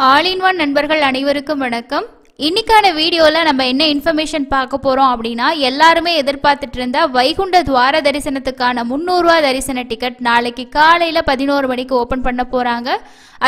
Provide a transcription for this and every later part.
All in one நண்பர்கள் அனைவருக்கும் வணக்கம். இன்னைக்கான வீடியோல நம்ம என்ன இன்ஃபர்மேஷன் பார்க்க போறோம் அப்படின்னா, எல்லாருமே எதிர்பார்த்துட்டு இருந்த வைகுண்ட துவார தரிசனத்துக்கான 300 ரூபாய் தரிசன டிக்கெட் நாளைக்கு காலையில 11 மணிக்கு ஓபன் பண்ண போறாங்க.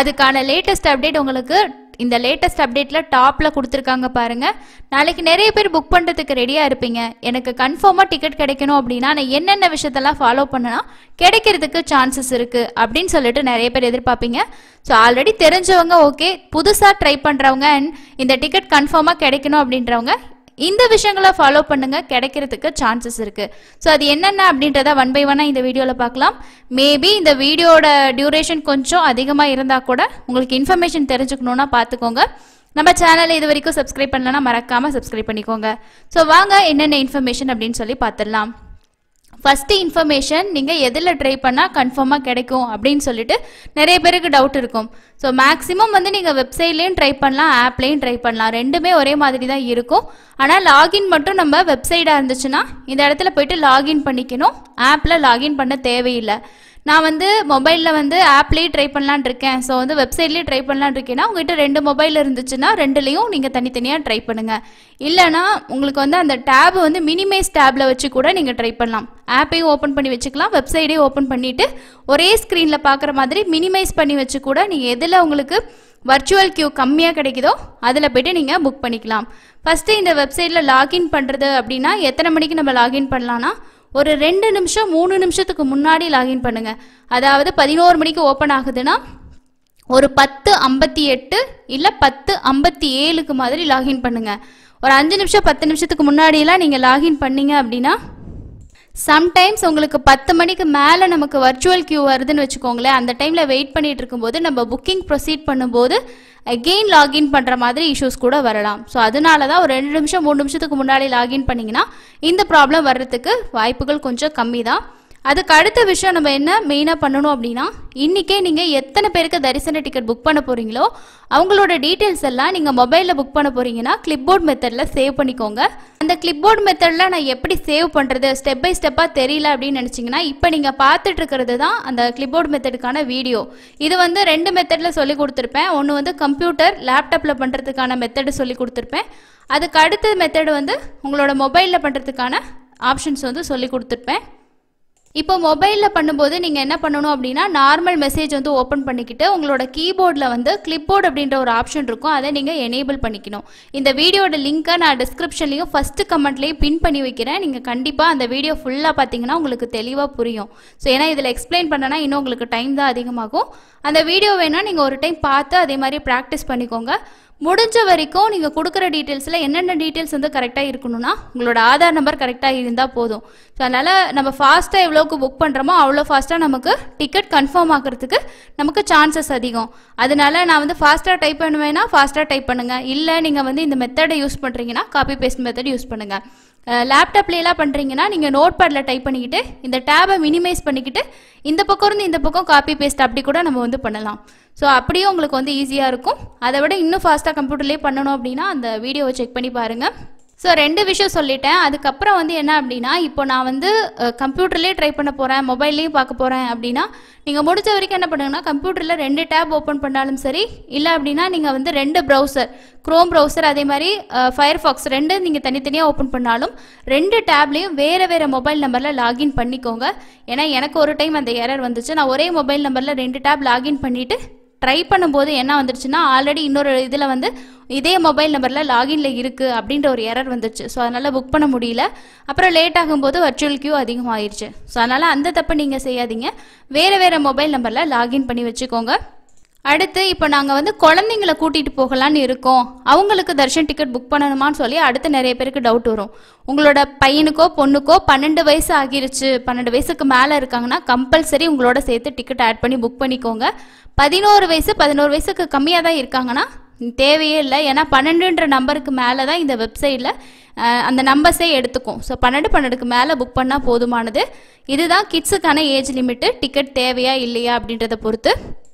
அதுக்கான லேட்டஸ்ட் அப்டேட் உங்களுக்கு இந்த லேட்டஸ்ட் அப்டேட்ல டாப்ல கொடுத்துருக்காங்க பாருங்க. நாளைக்கு நிறைய பேர் புக் பண்றதுக்கு ரெடியா இருப்பீங்க. எனக்கு கன்ஃபார்மா டிக்கெட் கிடைக்கணும் அப்படின்னா நான் என்னென்ன விஷயத்தெல்லாம் ஃபாலோ பண்ணனா கிடைக்கிறதுக்கு சான்சஸ் இருக்கு அப்படின்னு சொல்லிட்டு நிறைய பேர் எதிர்பார்ப்பீங்க. ஸோ ஆல்ரெடி தெரிஞ்சவங்க ஓகே, புதுசா ட்ரை பண்றவங்க அண்ட் இந்த டிக்கெட் கன்ஃபார்மா கிடைக்கணும் அப்படின்றவங்க இந்த விஷயங்களை ஃபாலோ பண்ணுங்க, கிடைக்கிறதுக்கு சான்சஸ் இருக்கு. ஸோ அது என்னென்ன அப்படின்றத ஒன் பை ஒன்னா இந்த வீடியோவில் பார்க்கலாம். மேபி இந்த வீடியோட டியூரேஷன் கொஞ்சம் அதிகமாக இருந்தால் கூட உங்களுக்கு இன்ஃபர்மேஷன் தெரிஞ்சுக்கணுன்னா பார்த்துக்கோங்க. நம்ம சேனலை இது வரைக்கும் சப்ஸ்கிரைப் பண்ணலன்னா மறக்காம சப்ஸ்கிரைப் பண்ணிக்கோங்க. ஸோ வாங்க என்னென்ன இன்ஃபர்மேஷன் அப்படின்னு சொல்லி பார்த்துடலாம். ஃபர்ஸ்ட் இன்ஃபர்மேஷன், நீங்கள் எதில் ட்ரை பண்ணால் கன்ஃபார்மாக கிடைக்கும் அப்படின்னு சொல்லிட்டு நிறைய பேருக்கு டவுட் இருக்கும். ஸோ மேக்ஸிமம் நீங்கள் வெப்சைட்லேயும் ட்ரை பண்ணலாம், ஆப்லேயும் ட்ரை பண்ணலாம். ரெண்டுமே ஒரே மாதிரி தான் இருக்கும். ஆனால் லாகின் மட்டும் நம்ம வெப்சைட்டாக இருந்துச்சுன்னா இந்த இடத்துல போயிட்டு லாகின் பண்ணிக்கணும். ஆப்பில் லாகின் பண்ண தேவையில்லை. நான் மொபைலில் ஆப்லேயே ட்ரை பண்ணலான் இருக்கேன், ஸோ வெப்சைட்லேயே ட்ரை பண்ணலான் இருக்கேன்னா உங்கள்கிட்ட 2 மொபைல் இருந்துச்சுன்னா ரெண்டுலேயும் நீங்கள் தனித்தனியாக ட்ரை பண்ணுங்கள். இல்லைனா உங்களுக்கு அந்த டேப் மினிமைஸ் டேப்பில் வச்சு கூட நீங்கள் ட்ரை பண்ணலாம். ஆப்பையும் ஓப்பன் பண்ணி வச்சுக்கலாம், வெப்சைட்டையும் ஓப்பன் பண்ணிவிட்டு ஒரே ஸ்க்ரீனில் பார்க்குற மாதிரி மினிமைஸ் பண்ணி வச்சு கூட நீங்கள் எதில் உங்களுக்கு வர்ச்சுவல் கியூ கம்மியாக கிடைக்குதோ அதில் போய்ட்டு நீங்கள் புக் பண்ணிக்கலாம். ஃபஸ்ட்டு இந்த வெப்சைட்டில் லாகின் பண்ணுறது அப்படின்னா எத்தனை மணிக்கு நம்ம லாகின் பண்ணலான்னா ஒரு 2 நிமிஷம் 3 நிமிஷத்துக்கு முன்னாடி லாகின் பண்ணுங்க. அதாவது 11 மணிக்கு ஓப்பன் ஆகுதுன்னா ஒரு 10:58 இல்லை 10:57க்கு மாதிரி லாகின் பண்ணுங்க. ஒரு 5 நிமிஷம் 10 நிமிஷத்துக்கு முன்னாடியெல்லாம் நீங்கள் லாகின் பண்ணீங்க அப்படின்னா சம்டைம்ஸ் உங்களுக்கு 10 மணிக்கு மேலே நமக்கு வர்ச்சுவல் கியூ வருதுன்னு வச்சுக்கோங்களேன். அந்த டைமில் வெயிட் பண்ணிட்டு இருக்கும்போது நம்ம புக்கிங் ப்ரொசீட் பண்ணும்போது அகெயின் லாகின் பண்ணுற மாதிரி இஷ்யூஸ் கூட வரலாம். ஸோ அதனால தான் ஒரு 2 நிமிஷம் 3 நிமிஷத்துக்கு முன்னாடி லாகின் பண்ணிங்கன்னா இந்த ப்ராப்ளம் வர்றதுக்கு வாய்ப்புகள் கொஞ்சம் கம்மி தான். அதுக்கு அடுத்த விஷயம் நம்ம என்ன மெயினாக பண்ணணும் அப்படின்னா, இன்றைக்கே நீங்கள் எத்தனை பேருக்கு தரிசன டிக்கெட் புக் பண்ண போகிறீங்களோ அவங்களோட டீட்டெயில்ஸ் எல்லாம் நீங்கள் மொபைலில் புக் பண்ண போகிறீங்கன்னா கிளிப்போர்ட் மெத்தடில் சேவ் பண்ணிக்கோங்க. அந்த கிளிப்போர்ட் மெத்தடில் நான் எப்படி சேவ் பண்ணுறது ஸ்டெப் பை ஸ்டெப்பாக தெரியல அப்படின்னு நினச்சிங்கன்னா இப்போ நீங்கள் பார்த்துட்டு இருக்கிறது தான் அந்த கிளிப்போர்ட் மெத்தடுக்கான வீடியோ. இது 2 மெத்தடில் சொல்லி கொடுத்துருப்பேன். ஒன்று கம்ப்யூட்டர் லேப்டாப்பில் பண்ணுறதுக்கான மெத்தடு சொல்லி கொடுத்துருப்பேன். அதுக்கு அடுத்த மெத்தடு உங்களோட மொபைலில் பண்ணுறதுக்கான ஆப்ஷன்ஸ் சொல்லி கொடுத்துருப்பேன். இப்போ மொபைலில் பண்ணும்போது நீங்கள் என்ன பண்ணணும் அப்படின்னா, நார்மல் மெசேஜ் ஓப்பன் பண்ணிக்கிட்டு உங்களோட கீபோர்டில் கிளிப்போர்ட் அப்படின்ற ஒரு ஆப்ஷன் இருக்கும், அதை நீங்கள் எனேபிள் பண்ணிக்கணும். இந்த வீடியோட லிங்க்கை நான் டிஸ்கிரிப்ஷன்லேயும் ஃபஸ்ட்டு கமெண்ட்லேயும் பின் பண்ணி வைக்கிறேன். நீங்கள் கண்டிப்பாக அந்த வீடியோ ஃபுல்லாக பார்த்தீங்கன்னா உங்களுக்கு தெளிவாக புரியும். ஸோ ஏன்னா இதில் எக்ஸ்பிளைன் பண்ணனா இன்னும் உங்களுக்கு டைம் தான் அதிகமாகும். அந்த வீடியோ வேணால் நீங்கள் ஒரு டைம் பார்த்து அதே மாதிரி ப்ராக்டிஸ் பண்ணிக்கோங்க. முடிஞ்ச வரைக்கும் நீங்கள் கொடுக்குற டீட்டெயில்ஸில் என்னென்ன டீட்டெயில்ஸ் கரெக்டாக இருக்கணும்னா உங்களோட ஆதார் நம்பர் கரெக்டாக இருந்தால் போதும். ஸோ அதனால் நம்ம ஃபாஸ்ட்டாக எவ்வளோக்கு புக் பண்ணுறோமோ அவ்வளோ ஃபாஸ்ட்டாக நமக்கு டிக்கெட் கன்ஃபார்ம் ஆகிறதுக்கு நமக்கு சான்சஸ் அதிகம். அதனால நான் ஃபாஸ்ட்டாக டைப் பண்ணுவேன்னா ஃபாஸ்ட்டாக டைப் பண்ணுங்கள். இல்லை நீங்கள் இந்த மெத்தடை யூஸ் பண்ணுறீங்கன்னா காப்பி பேஸ்ட் மெத்தட் யூஸ் பண்ணுங்கள். லேப்டாப்லாம் பண்ணுறீங்கன்னா நீங்கள் நோட் பேடில் டைப் பண்ணிக்கிட்டு இந்த டேபை மினிமைஸ் பண்ணிக்கிட்டு இந்த பக்கம் இருந்து இந்த பக்கம் காப்பி பேஸ்ட் அப்படி கூட நம்ம பண்ணலாம். ஸோ அப்படியே உங்களுக்கு ஈஸியாக இருக்கும். அதை விட இன்னும் ஃபாஸ்ட்டாக கம்ப்யூட்டர்லேயே பண்ணணும் அப்படின்னா அந்த வீடியோவை செக் பண்ணி பாருங்கள். ஸோ 2 விஷயம் சொல்லிட்டேன். அதுக்கப்புறம் என்ன அப்படின்னா, இப்போ நான் கம்ப்யூட்டர்லேயே ட்ரை பண்ண போகிறேன், மொபைல்லையும் பார்க்க போகிறேன் அப்படின்னா நீங்கள் முடிஞ்ச வரைக்கும் என்ன பண்ணுங்கன்னா கம்ப்யூட்டரில் 2 டேப் ஓப்பன் பண்ணாலும் சரி, இல்லை அப்படின்னா நீங்கள் 2 ப்ரௌசர், க்ரோம் ப்ரௌசர் அதே மாதிரி ஃபயர்ஃபாக்ஸ் 2 நீங்கள் தனித்தனியாக ஓப்பன் பண்ணாலும் 2 டேப்லேயும் வேறு மொபைல் நம்பரில் லாகின் பண்ணிக்கோங்க. ஏன்னா எனக்கு ஒரு டைம் அந்த எரர் வந்துச்சு. நான் ஒரே மொபைல் நம்பரில் 2 டேப் லாகின் பண்ணிவிட்டு ட்ரை பண்ணும்போது என்ன வந்துருச்சுன்னா, ஆல்ரெடி இன்னொரு இதில் இதே மொபைல் நம்பரில் லாகின்ல இருக்குது அப்படின்ற ஒரு எரர் வந்துச்சு. ஸோ அதனால் புக் பண்ண முடியல. அப்புறம் லேட் ஆகும்போது வர்ச்சுவல் கியூ அதிகமாகிடுச்சு. ஸோ அதனால் அந்த தப்பை நீங்கள் செய்யாதீங்க. வேறு மொபைல் நம்பரில் லாகின் பண்ணி வச்சுக்கோங்க. அடுத்து இப்போ நாங்கள் குழந்தைங்களை கூட்டிகிட்டு போகலான்னு இருக்கோம், அவங்களுக்கு தர்ஷன் டிக்கெட் புக் பண்ணணுமான்னு சொல்லி அடுத்து நிறைய பேருக்கு டவுட் வரும். உங்களோட பையனுக்கோ பொண்ணுக்கோ 12 வயசு ஆகிருச்சு, 12 வயசுக்கு மேலே இருக்காங்கன்னா கம்பல்சரி உங்களோட சேர்த்து டிக்கெட் ஆட் பண்ணி புக் பண்ணிக்கோங்க. 11 வயசுக்கு கம்மியாக தான் இருக்காங்கன்னா தேவையே இல்லை. ஏன்னா 12ன்ற நம்பருக்கு மேலே தான் இந்த வெப்சைட்டில் அந்த நம்பர்ஸே எடுத்துக்கும். ஸோ 12க்கு மேலே புக் பண்ணால் போதுமானது. இதுதான் கிட்ஸுக்கான ஏஜ் லிமிட்டு. டிக்கெட் தேவையா இல்லையா அப்படின்றத பொறுத்து.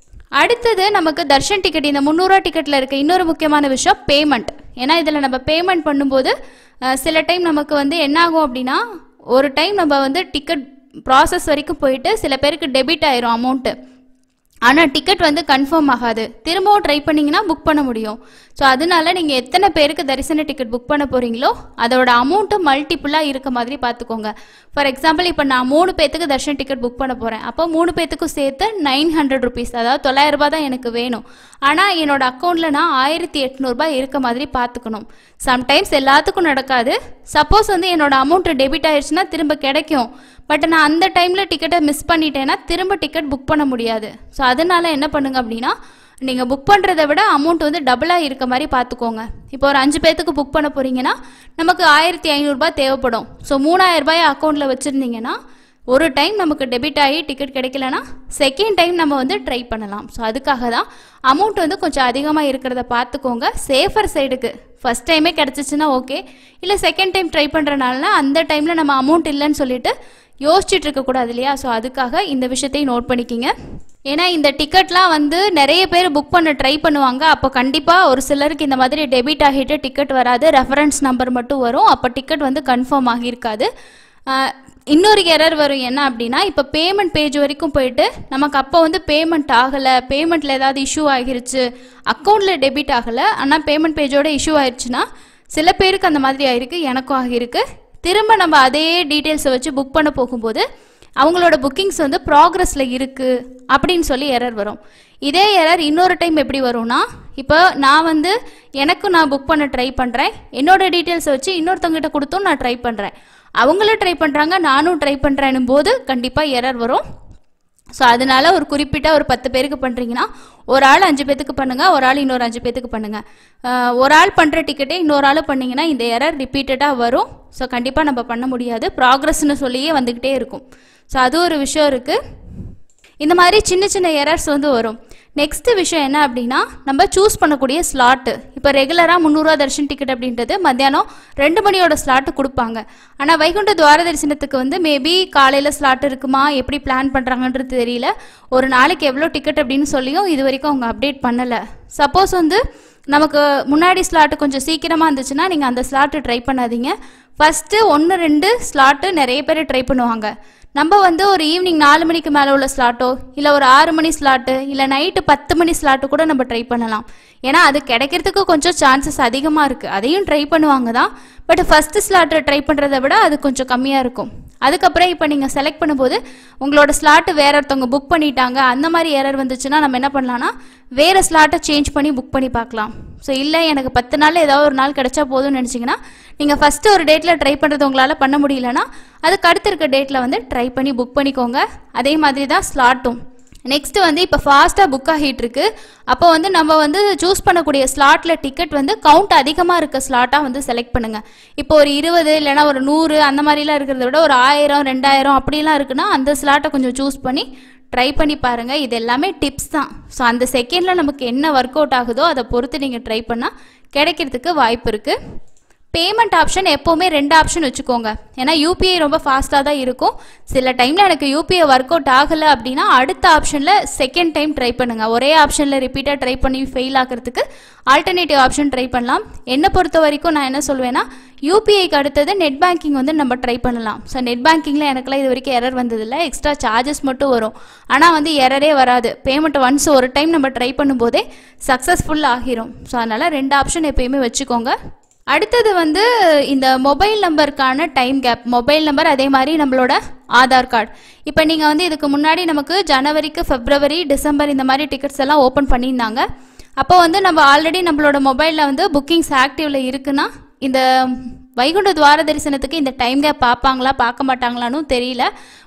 அடுத்தது நமக்கு தர்ஷன் டிக்கெட், இந்த 300 ரூபா டிக்கெட்டில் இருக்க இன்னொரு முக்கியமான விஷயம் பேமெண்ட். ஏன்னா இதில் நம்ம பேமெண்ட் பண்ணும்போது சில டைம் நமக்கு என்ன ஆகும் அப்படின்னா, ஒரு டைம் நம்ம டிக்கெட் ப்ராசஸ் வரைக்கும் போயிட்டு சில பேருக்கு டெபிட் ஆயிரும் அமௌண்ட்டு. ஆனால் டிக்கெட் வந்து கன்ஃபார்ம் ஆகாது. திரும்பவும் ட்ரை பண்ணிங்கன்னா புக் பண்ண முடியும். ஸோ அதனால நீங்கள் எத்தனை பேருக்கு தரிசன டிக்கெட் புக் பண்ண போகிறீங்களோ அதோட அமௌண்ட்டு மல்டிப்புளாக இருக்க மாதிரி பார்த்துக்கோங்க. ஃபார் எக்ஸாம்பிள் இப்போ நான் 3 பேத்துக்கு தரிசன டிக்கெட் புக் பண்ண போகிறேன். அப்போ 3 பேத்துக்கும் சேர்த்து 900 rupees, அதாவது 900 ரூபாய் தான் எனக்கு வேணும். ஆனால் என்னோட அக்கௌண்ட்டில் நான் 1800 ரூபாய் இருக்க மாதிரி பார்த்துக்கணும். சம்டைம்ஸ் எல்லாத்துக்கும் நடக்காது. சப்போஸ் வந்து என்னோட அமௌண்ட் டெபிட் ஆயிடுச்சுன்னா திரும்ப கிடைக்கும். பட் நான் அந்த டைமில் டிக்கெட்டை மிஸ் பண்ணிட்டேன்னா திரும்ப டிக்கெட் புக் பண்ண முடியாது. ஸோ அதனால என்ன பண்ணுங்க அப்படின்னா, நீங்கள் புக் பண்ணுறதை விட அமௌண்ட் வந்து டபுளாக இருக்க மாதிரி பார்த்துக்கோங்க. இப்போ ஒரு 5 பேத்துக்கு புக் பண்ண போகிறீங்கன்னா நமக்கு 1500 ரூபாய் தேவைப்படும். ஸோ 3000 ரூபாய் அக்கௌண்ட்டில் வச்சுருந்தீங்கன்னா ஒரு டைம் நமக்கு டெபிட் ஆகி டிக்கெட் கிடைக்கலனா செகண்ட் டைம் நம்ம வந்து ட்ரை பண்ணலாம். ஸோ அதுக்காக தான் அமௌண்ட் வந்து கொஞ்சம் அதிகமாக இருக்கிறத பார்த்துக்கோங்க. சேஃபர் சைடுக்கு ஃபஸ்ட் டைமே கிடச்சிச்சின்னா ஓகே, இல்லை செகண்ட் டைம் ட்ரை பண்ணுறனால அந்த டைமில் நம்ம அமௌண்ட் இல்லைன்னு சொல்லிட்டு யோசிச்சுட்டு இருக்கக்கூடாது இல்லையா? ஸோ அதுக்காக இந்த விஷயத்தையும் நோட் பண்ணிக்கிங்க. ஏன்னா இந்த டிக்கெட்லாம் வந்து நிறைய பேர் புக் பண்ண ட்ரை பண்ணுவாங்க. அப்போ கண்டிப்பாக ஒரு சிலருக்கு இந்த மாதிரி டெபிட் ஆகிட்டு டிக்கெட் வராது, ரெஃபரன்ஸ் நம்பர் மட்டும் வரும். அப்போ டிக்கெட் வந்து கன்ஃபார்ம் ஆகியிருக்காது. இன்னொரு எரர் வரும். என்ன அப்படின்னா, இப்போ பேமெண்ட் பேஜ் வரைக்கும் போயிட்டு நமக்கு அப்போ வந்து பேமெண்ட் ஆகலை, பேமெண்ட்டில் ஏதாவது இஷ்யூ ஆகிருச்சு, அக்கௌண்ட்டில் டெபிட் ஆகலை ஆனால் பேமெண்ட் பேஜோட இஷ்யூ ஆயிடுச்சுன்னா சில பேருக்கு அந்த மாதிரி ஆகிருக்கு, எனக்கும் ஆகிருக்கு. திரும்ப நம்ம அதே டீட்டெயில்ஸை வச்சு புக் பண்ண போகும்போது அவங்களோட புக்கிங்ஸ் வந்து ப்ராக்ரஸில் இருக்குது அப்படின்னு சொல்லி எரர் வரும். இதே எரர் இன்னொரு டைம் எப்படி வரும்னா, இப்போ நான் வந்து நான் புக் பண்ண ட்ரை பண்ணுறேன், என்னோட டீட்டெயில்ஸை வச்சு இன்னொருத்தவங்கிட்ட கொடுத்தும் நான் ட்ரை பண்ணுறேன், அவங்களும் ட்ரை பண்ணுறாங்க, நானும் ட்ரை பண்ணுறேன்னும் போது கண்டிப்பாக எரர் வரும். ஸோ அதனால ஒரு குறிப்பிட்ட ஒரு 10 பேருக்கு பண்ணுறீங்கன்னா ஒரு ஆள் 5 பேத்துக்கு பண்ணுங்கள், ஒரு ஆள் இன்னொரு 5 பேத்துக்கு பண்ணுங்கள். ஒரு ஆள் பண்ணுற டிக்கெட்டே இன்னொரு ஆள் பண்ணிங்கன்னா இந்த எரர் ரிப்பீட்டடாக வரும். ஸோ கண்டிப்பாக நம்ம பண்ண முடியாது, ப்ராக்ரஸ்ன்னு சொல்லியே வந்துக்கிட்டே இருக்கும். ஸோ அது ஒரு விஷயம் இருக்குது. இந்த மாதிரி சின்ன சின்ன எரர்ஸ் வந்து வரும். நெக்ஸ்ட் விஷயம் என்ன அப்படின்னா, நம்ம சூஸ் பண்ணக்கூடிய ஸ்லாட்டு. இப்போ ரெகுலராக 300 ரூபா தரிசன டிக்கெட் அப்படின்றது மத்தியானம் 2 மணியோட ஸ்லாட்டு கொடுப்பாங்க. ஆனால் வைகுண்ட துவார தரிசனத்துக்கு வந்து மேபி காலையில் ஸ்லாட் இருக்குமா, எப்படி பிளான் பண்ணுறாங்கன்றது தெரியல. ஒரு நாளைக்கு எவ்வளோ டிக்கெட் அப்படின்னு சொல்லியும் இது வரைக்கும் அவங்க அப்டேட் பண்ணலை. சப்போஸ் வந்து நமக்கு முன்னாடி ஸ்லாட்டு கொஞ்சம் சீக்கிரமாக இருந்துச்சுன்னா நீங்கள் அந்த ஸ்லாட்டு ட்ரை பண்ணாதீங்க. ஃபஸ்ட்டு 1-2 ஸ்லாட்டு நிறைய பேர் ட்ரை பண்ணுவாங்க. நம்ம வந்து ஒரு ஈவினிங் 4 மணிக்கு மேலே உள்ள ஸ்லாட்டோ, இல்லை ஒரு 6 மணி ஸ்லாட்டு, இல்லை நைட்டு 10 மணி ஸ்லாட்டு கூட நம்ம ட்ரை பண்ணலாம். ஏன்னா அது கிடைக்கிறதுக்கு கொஞ்சம் சான்சஸ் அதிகமாக இருக்குது. அதையும் ட்ரை பண்ணுவாங்க தான். பட் ஃபஸ்ட்டு ஸ்லாட்டை ட்ரை பண்ணுறதை விட அது கொஞ்சம் கம்மியாக இருக்கும். அதுக்கப்புறம் இப்போ நீங்கள் செலக்ட் பண்ணும்போது உங்களோட ஸ்லாட்டு வேறு ஒருத்தவங்க புக் பண்ணிட்டாங்க, அந்த மாதிரி எரர் வந்துச்சுன்னா நம்ம என்ன பண்ணலான்னா வேறு ஸ்லாட்டை சேஞ்ச் பண்ணி புக் பண்ணி பார்க்கலாம். ஸோ இல்லை எனக்கு 10 நாளில் ஏதாவது ஒரு நாள் கிடைச்சா போதும்னு நினச்சிங்கன்னா நீங்கள் ஃபஸ்ட்டு ஒரு டேட்டில் ட்ரை பண்ணுறது உங்களால் பண்ண முடியலன்னா அதுக்கு அடுத்து இருக்க டேட்டில் வந்து ட்ரை பண்ணி புக் பண்ணிக்கோங்க. அதே மாதிரி தான் ஸ்லாட்டும். நெக்ஸ்ட் வந்து இப்போ ஃபாஸ்ட்டாக புக் ஆகிட்டு இருக்கு. அப்போ வந்து நம்ம வந்து சூஸ் பண்ணக்கூடிய ஸ்லாட்டில் டிக்கெட் வந்து கவுண்ட் அதிகமாக இருக்க ஸ்லாட்டாக வந்து செலக்ட் பண்ணுங்கள். இப்போ ஒரு 20 இல்லைனா ஒரு 100 அந்த மாதிரிலாம் இருக்கிறத விட ஒரு 1000 2000 அப்படிலாம் இருக்குன்னா அந்த ஸ்லாட்டை கொஞ்சம் சூஸ் பண்ணி ட்ரை பண்ணி பாருங்கள். இது எல்லாமே டிப்ஸ் தான். ஸோ அந்த செகண்டில் நமக்கு என்ன ஒர்க் அவுட் ஆகுதோ அதை பொறுத்து நீங்கள் ட்ரை பண்ணால் கிடைக்கிறதுக்கு வாய்ப்பு இருக்குது. பேமெண்ட் ஆப்ஷன் எப்போவுமே 2 ஆப்ஷன் வச்சுக்கோங்க. ஏன்னா யூபிஐ ரொம்ப ஃபாஸ்ட்டாக தான் இருக்கும். சில டைமில் எனக்கு யூபிஐ ஒர்க் அவுட் ஆகலை அப்படின்னா அடுத்த ஆப்ஷனில் செகண்ட் டைம் ட்ரை பண்ணுங்கள். ஒரே ஆப்ஷனில் ரிப்பீட்டாக ட்ரை பண்ணி ஃபெயில் ஆகிறதுக்கு ஆல்டர்னேட்டிவ் ஆப்ஷன் ட்ரை பண்ணலாம். என்னை பொறுத்த வரைக்கும் நான் என்ன சொல்வேன்னா, யூபிஐக்கு அடுத்தது நெட் பேங்கிங் வந்து நம்ம ட்ரை பண்ணலாம். ஸோ நெட் பேங்கிங்கில் எனக்குலாம் இது வரைக்கும் எரர் வந்ததில்லை. எக்ஸ்ட்ரா சார்ஜஸ் மட்டும் வரும், ஆனால் வந்து எரரே வராது. பேமெண்ட் ஒன்ஸ் ஒரு டைம் நம்ம ட்ரை பண்ணும்போதே சக்ஸஸ்ஃபுல் ஆகிரும். ஸோ அதனால் 2 ஆப்ஷன் எப்பயுமே வச்சுக்கோங்க. அடுத்தது வந்து இந்த மொபைல் நம்பருக்கான டைம் கேப். மொபைல் நம்பர் அதே மாதிரி நம்மளோட ஆதார் கார்டு. இப்போ நீங்கள் வந்து இதுக்கு முன்னாடி நமக்கு ஜனவரிக்கு பிப்ரவரி டிசம்பர் இந்த மாதிரி டிக்கெட்ஸ் எல்லாம் ஓப்பன் பண்ணியிருந்தாங்க. அப்போ வந்து நம்ம ஆல்ரெடி நம்மளோட மொபைலில் வந்து புக்கிங்ஸ் ஆக்டிவில் இருக்குன்னா இந்த வைகுண்ட துவார தரிசனத்துக்கு இந்த டைம் கேப் பார்ப்பாங்களா பார்க்க மாட்டாங்களான்னு தெரியல.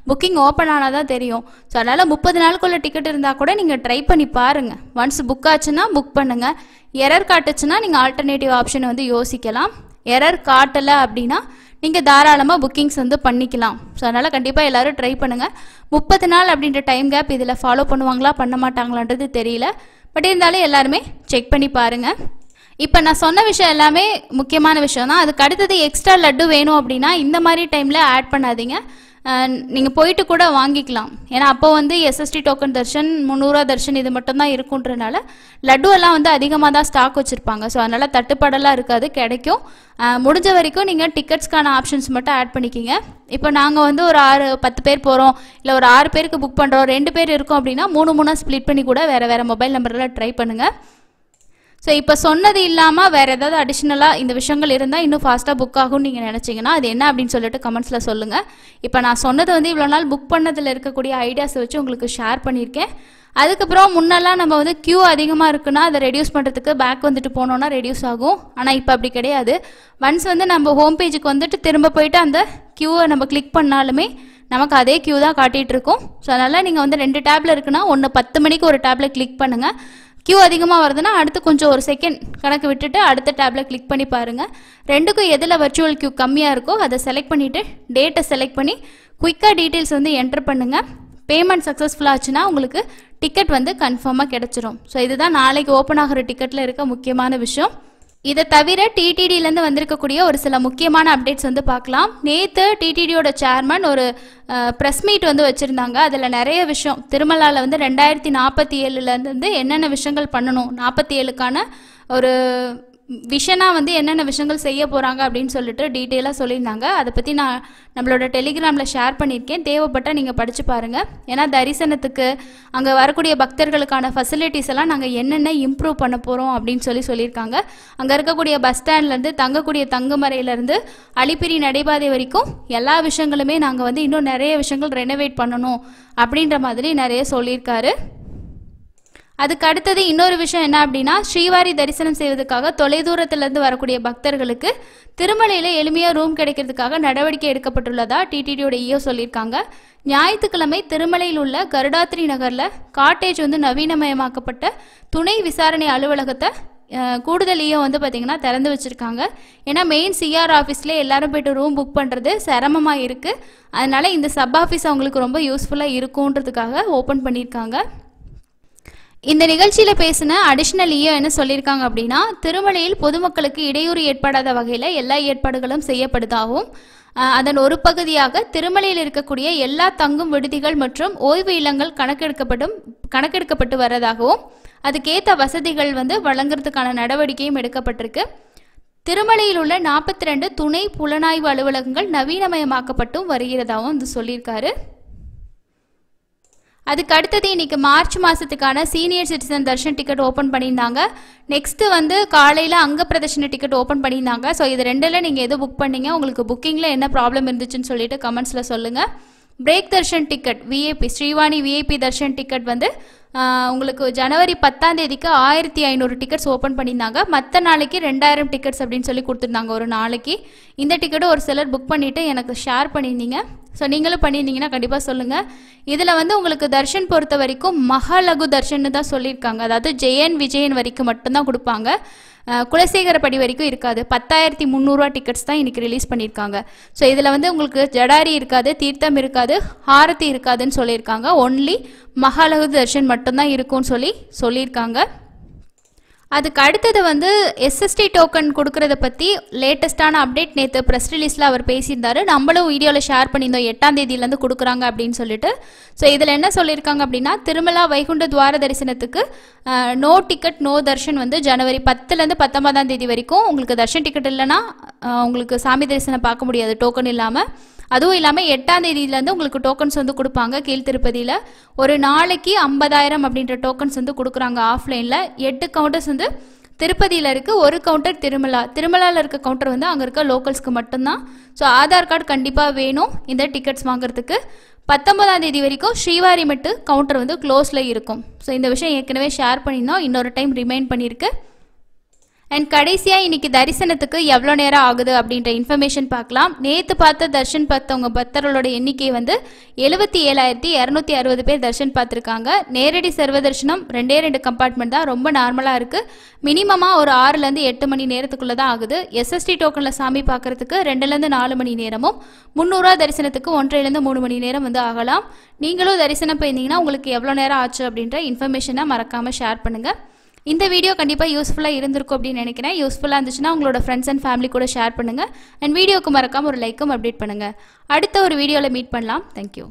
புக்கிங் ஓப்பன் ஆனால் தான் தெரியும். ஸோ அதனால் 30 நாளுக்குள்ள டிக்கெட் இருந்தால் கூட நீங்கள் ட்ரை பண்ணி பாருங்கள். ஒன்ஸ் புக் ஆச்சுன்னா புக் பண்ணுங்கள். எரர் காட்டுச்சுன்னா நீங்கள் ஆல்டர்னேட்டிவ் ஆப்ஷனை வந்து யோசிக்கலாம். எரர் காட்டலை அப்படின்னா நீங்கள் தாராளமாக புக்கிங்ஸ் வந்து பண்ணிக்கலாம். ஸோ அதனால் கண்டிப்பாக எல்லோரும் ட்ரை பண்ணுங்கள். 30 நாள் அப்படின்ற டைம் கேப் இதில் ஃபாலோ பண்ணுவாங்களா பண்ண மாட்டாங்களான்றது தெரியல. பட் இருந்தாலும் எல்லாருமே செக் பண்ணி பாருங்கள். இப்போ நான் சொன்ன விஷயம் எல்லாமே முக்கியமான விஷயம் தான். அதுக்கு அடுத்தது எக்ஸ்ட்ரா லட்டு வேணும் அப்படின்னா இந்த மாதிரி டைமில் ஆட் பண்ணாதீங்க. நீங்கள் போயிட்டு கூட வாங்கிக்கலாம். ஏன்னா அப்போ வந்து எஸ்எஸ்டி டோக்கன் தர்ஷன் 300 தர்ஷன் இது மட்டும் தான் இருக்குன்றனால லட்டு எல்லாம் வந்து அதிகமாக தான் ஸ்டாக் வச்சுருப்பாங்க. ஸோ அதனால் தட்டுப்பாடெல்லாம் இருக்காது, கிடைக்கும். முடிஞ்ச வரைக்கும் நீங்கள் டிக்கெட்ஸ்க்கான ஆப்ஷன்ஸ் மட்டும் ஆட் பண்ணிக்கிங்க. இப்போ நாங்கள் வந்து ஒரு 10 பேர் போகிறோம், இல்லை ஒரு 6 பேருக்கு புக் பண்ணுறோம், 2 பேர் இருக்கோம் அப்படின்னா 3 ஸ்ப்ளிட் பண்ணி கூட வேறு மொபைல் நம்பரில் ட்ரை பண்ணுங்கள். ஸோ இப்போ சொன்னது இல்லாமல் வேறு ஏதாவது அடிஷ்னலாக இந்த விஷயங்கள் இருந்தால் இன்னும் ஃபாஸ்ட்டாக புக் ஆகும்னு நீங்கள் நினச்சிங்கன்னா அது என்ன அப்படின்னு சொல்லிட்டு கமெண்ட்ஸில் சொல்லுங்கள். இப்போ நான் சொன்னது வந்து இவ்வளோ நாள் புக் பண்ணதில் இருக்கக்கூடிய ஐடியாஸை வச்சு உங்களுக்கு ஷேர் பண்ணியிருக்கேன். அதுக்கப்புறம் முன்னெல்லாம் நம்ம வந்து க்யூ அதிகமாக இருக்குன்னா அதை ரெடியூஸ் பண்ணுறதுக்கு பேக் வந்துட்டு போனோன்னா ரெடியூஸ் ஆகும். ஆனால் இப்போ அப்படி கிடையாது. ஒன்ஸ் வந்து நம்ம ஹோம் பேஜுக்கு வந்துட்டு திரும்ப போயிட்டு அந்த க்யூவை நம்ம கிளிக் பண்ணாலுமே நமக்கு அதே க்யூ தான் காட்டிகிட்டு இருக்கும். ஸோ அதனால் நீங்கள் வந்து 2 டேப்பில் இருக்குன்னா 10 மணிக்கு ஒரு டேப்பில் கிளிக் பண்ணுங்கள். க்யூ அதிகமாக வருதுன்னா அடுத்து கொஞ்சம் ஒரு செகண்ட் கணக்கு விட்டுட்டு அடுத்த டேப்பில் கிளிக் பண்ணி பாருங்கள். ரெண்டுக்கும் எதில் வர்ச்சுவல் க்யூ கம்மியாக இருக்கோ அதை செலக்ட் பண்ணிவிட்டு டேட்டை செலக்ட் பண்ணி குயிக்காக டீட்டெயில்ஸ் வந்து என்டர் பண்ணுங்கள். பேமெண்ட் சக்ஸஸ்ஃபுல் ஆச்சுன்னா உங்களுக்கு டிக்கெட் வந்து கன்ஃபார்மாக கிடச்சிரும். ஸோ இதுதான் நாளைக்கு ஓப்பன் ஆகிற டிக்கெட்டில் இருக்க முக்கியமான விஷயம். இதை தவிர டிடிடியிலேருந்து வந்திருக்கக்கூடிய ஒரு சில முக்கியமான அப்டேட்ஸ் வந்து பார்க்கலாம். நேற்று டிடிடியோட சேர்மன் ஒரு ப்ரெஸ் மீட் வந்து வச்சுருந்தாங்க. அதில் நிறைய விஷயம் திருமலாவில் வந்து 2047 வந்து என்னென்ன விஷயங்கள் பண்ணணும், 47க்கான ஒரு விஷனாக வந்து என்னென்ன விஷயங்கள் செய்ய போகிறாங்க அப்படின்னு சொல்லிட்டு டீட்டெயிலாக சொல்லியிருந்தாங்க. அதை பற்றி நான் நம்மளோட டெலிகிராமில் ஷேர் பண்ணியிருக்கேன். தேவைப்பட்டால் நீங்கள் படித்து பாருங்கள். ஏன்னா தரிசனத்துக்கு அங்கே வரக்கூடிய பக்தர்களுக்கான ஃபெசிலிட்டிஸ் எல்லாம் நாங்கள் என்னென்ன இம்ப்ரூவ் பண்ண போகிறோம் அப்படின்னு சொல்லியிருக்காங்க. அங்கே இருக்கக்கூடிய பஸ் ஸ்டாண்ட்லேருந்து தங்கக்கூடிய தங்குமறையிலேருந்து அலிப்பிரி நடைபாதை வரைக்கும் எல்லா விஷயங்களுமே நாங்கள் வந்து இன்னும் நிறைய விஷயங்கள் ரெனோவேட் பண்ணணும் அப்படின்ற மாதிரி நிறைய சொல்லியிருக்காரு. அதுக்கு அடுத்தது இன்னொரு விஷயம் என்ன அப்படின்னா, ஸ்ரீவாரி தரிசனம் செய்வதற்காக தொலைதூரத்திலிருந்து வரக்கூடிய பக்தர்களுக்கு திருமலையில் எளிமையாக ரூம் கிடைக்கிறதுக்காக நடவடிக்கை எடுக்கப்பட்டுள்ளதா டிடிடியோட இஓ சொல்லியிருக்காங்க. ஞாயிற்றுக்கிழமை திருமலையில் உள்ள கருடாத்ரி நகரில் காட்டேஜ் வந்து நவீனமயமாக்கப்பட்ட துணை விசாரணை அலுவலகத்தை கூடுதல் இஓ வந்து பார்த்திங்கன்னா திறந்து வச்சுருக்காங்க. ஏன்னா மெயின் சிஆர் ஆஃபீஸ்லேயே எல்லாரும் போய்ட்டு ரூம் புக் பண்ணுறது சிரமமாக இருக்குது. அதனால் இந்த சப் ஆஃபீஸ் அவங்களுக்கு ரொம்ப யூஸ்ஃபுல்லாக இருக்குன்றதுக்காக ஓப்பன் பண்ணியிருக்காங்க. இந்த நிகழ்ச்சியில் பேசின அடிஷ்னல் இஓ என்ன சொல்லியிருக்காங்க அப்படின்னா, திருமலையில் பொதுமக்களுக்கு இடையூறு ஏற்படாத வகையில் எல்லா ஏற்பாடுகளும் செய்யப்படுதாகவும், அதன் ஒரு பகுதியாக திருமலையில் இருக்கக்கூடிய எல்லா தங்கும் விடுதிகள் மற்றும் ஓய்வு இல்லங்கள் கணக்கெடுக்கப்பட்டு வரதாகவும் அதுக்கேற்ற வசதிகள் வந்து வழங்குறதுக்கான நடவடிக்கையும் எடுக்கப்பட்டிருக்கு. திருமலையில் உள்ள 42 துணை புலனாய்வு அலுவலகங்கள் நவீனமயமாக்கப்பட்டும் வருகிறதாகவும் வந்து சொல்லியிருக்காரு. அதுக்கு அடுத்தது இன்றைக்கி மார்ச் மாதத்துக்கான senior citizen darshan ticket open பண்ணியிருந்தாங்க. நெக்ஸ்ட்டு வந்து காலையில் அங்க பிரதர்ஷன டிக்கெட் ஓப்பன் பண்ணியிருந்தாங்க. ஸோ இது ரெண்டில் நீங்கள் எது புக் பண்ணீங்க, உங்களுக்கு புக்கிங்கில் என்ன ப்ராப்ளம் இருந்துச்சுன்னு சொல்லிட்டு கமெண்ட்ஸில் சொல்லுங்கள். Break Darshan ticket VIP Srivani VIP Darshan ticket வந்து உங்களுக்கு ஜனவரி 10ஆம் தேதிக்கு 1500 டிக்கெட்ஸ் ஓப்பன் பண்ணியிருந்தாங்க. மற்ற நாளைக்கு 2000 டிக்கெட்ஸ் அப்படின்னு சொல்லி கொடுத்துருந்தாங்க ஒரு நாளைக்கு. இந்த டிக்கெட்டை ஒரு சிலர் புக் பண்ணிவிட்டு எனக்கு ஷேர் பண்ணியிருந்தீங்க. ஸோ நீங்களும் பண்ணியிருந்தீங்கன்னா கண்டிப்பாக சொல்லுங்கள். இதில் வந்து உங்களுக்கு தர்ஷன் பொறுத்த வரைக்கும் மகாலகு தர்ஷன் தான் சொல்லியிருக்காங்க. அதாவது ஜெயன் விஜயன் வரைக்கும் மட்டும்தான் கொடுப்பாங்க. குலசேகரப்படி வரைக்கும் இருக்காது. 10,300 டிக்கெட்ஸ் தான் இன்றைக்கி ரிலீஸ் பண்ணியிருக்காங்க. ஸோ இதில் வந்து உங்களுக்கு ஜடாரி இருக்காது, தீர்த்தம் இருக்காது, ஹாரதி இருக்காதுன்னு சொல்லியிருக்காங்க. ஒன்லி மகாலகு தர்ஷன் மட்டும்தான் இருக்கும்னு சொல்லியிருக்காங்க. அதுக்கு அடுத்தது வந்து எஸ்எஸ்டி டோக்கன் கொடுக்கறத பற்றி லேட்டஸ்ட்டான அப்டேட் நேற்று ப்ரெஸ் ரிலீஸில் அவர் பேசியிருந்தார். நம்மளும் வீடியோவில் ஷேர் பண்ணியிருந்தோம் 8ஆம் தேதியிலேருந்து கொடுக்குறாங்க அப்படின்னு சொல்லிட்டு. ஸோ இதில் என்ன சொல்லியிருக்காங்க அப்படின்னா, திருமலா வைகுண்ட துவார தரிசனத்துக்கு நோ டிக்கெட் நோ தர்ஷன் வந்து ஜனவரி 10லேருந்து 19ஆம் தேதி வரைக்கும் உங்களுக்கு தர்ஷன் டிக்கெட் இல்லைன்னா உங்களுக்கு சாமி தரிசனம் பார்க்க முடியாது டோக்கன் இல்லாமல். அதுவும் இல்லாமல் 8ஆம் தேதியிலேருந்து உங்களுக்கு டோக்கன்ஸ் வந்து கொடுப்பாங்க. கீழ்த்திருப்பதியில் ஒரு நாளைக்கு 50,000 அப்படின்ற டோக்கன்ஸ் வந்து கொடுக்குறாங்க ஆஃப்லைனில். 8 கவுண்டர்ஸ் வந்து திருப்பதியில் இருக்குது, ஒரு கவுண்டர் திருமலாவில் இருக்க கவுண்டர் வந்து அங்கே இருக்க லோக்கல்ஸ்க்கு மட்டும்தான். ஸோ ஆதார் கார்டு கண்டிப்பாக வேணும் இந்த டிக்கெட்ஸ் வாங்குறதுக்கு. 19ஆம் தேதி வரைக்கும் ஸ்ரீவாரி மட்டும் கவுண்டர் வந்து க்ளோஸில் இருக்கும். ஸோ இந்த விஷயம் ஏற்கனவே ஷேர் பண்ணியிருந்தோம், இன்னொரு டைம் ரிமைண்ட் பண்ணியிருக்கு. அண்ட் கடைசியாக இன்றைக்கி தரிசனத்துக்கு எவ்வளோ நேரம் ஆகுது அப்படின்ற இன்ஃபர்மேஷன் பார்க்கலாம். நேற்று பார்த்த தர்ஷன் பார்த்தவங்க பக்தர்களோட எண்ணிக்கை வந்து 77,260 பேர் தர்ஷன் பார்த்துருக்காங்க. நேரடி சர்வ தரிசனம் 2 கம்பார்ட்மெண்ட் தான், ரொம்ப நார்மலாக இருக்குது. மினிமமாக ஒரு 6லேருந்து 8 மணி நேரத்துக்குள்ளே தான் ஆகுது. எஸ்எஸ்டி டோக்கனில் சாமி பார்க்குறதுக்கு 2லேருந்து 4 மணி நேரமும், 300 தரிசனத்துக்கு 1.5லேருந்து 3 மணி நேரம் வந்து ஆகலாம். நீங்களும் தரிசனம் போயிருந்தீங்கன்னா உங்களுக்கு எவ்வளோ நேரம் ஆச்சு அப்படின்ற இன்ஃபர்மேஷனை மறக்காமல் ஷேர் பண்ணுங்கள். இந்த வீடியோ கண்டிப்பாக யூஸ்ஃபுல்லாக இருந்திருக்கும் அப்படின்னு நினைக்கிறேன். யூஸ்ஃபுல்லாக இருந்துச்சுன்னா உங்களோட ஃப்ரெண்ட்ஸ் அண்ட் ஃபேமிலி கூட ஷேர் பண்ணுங்கள். அண்ட் வீடியோக்கு மறக்காமல் ஒரு லைக்கும் அப்டேட் பண்ணுங்கள். அடுத்த ஒரு வீடியோவில் மீட் பண்ணலாம். தேங்க்யூ.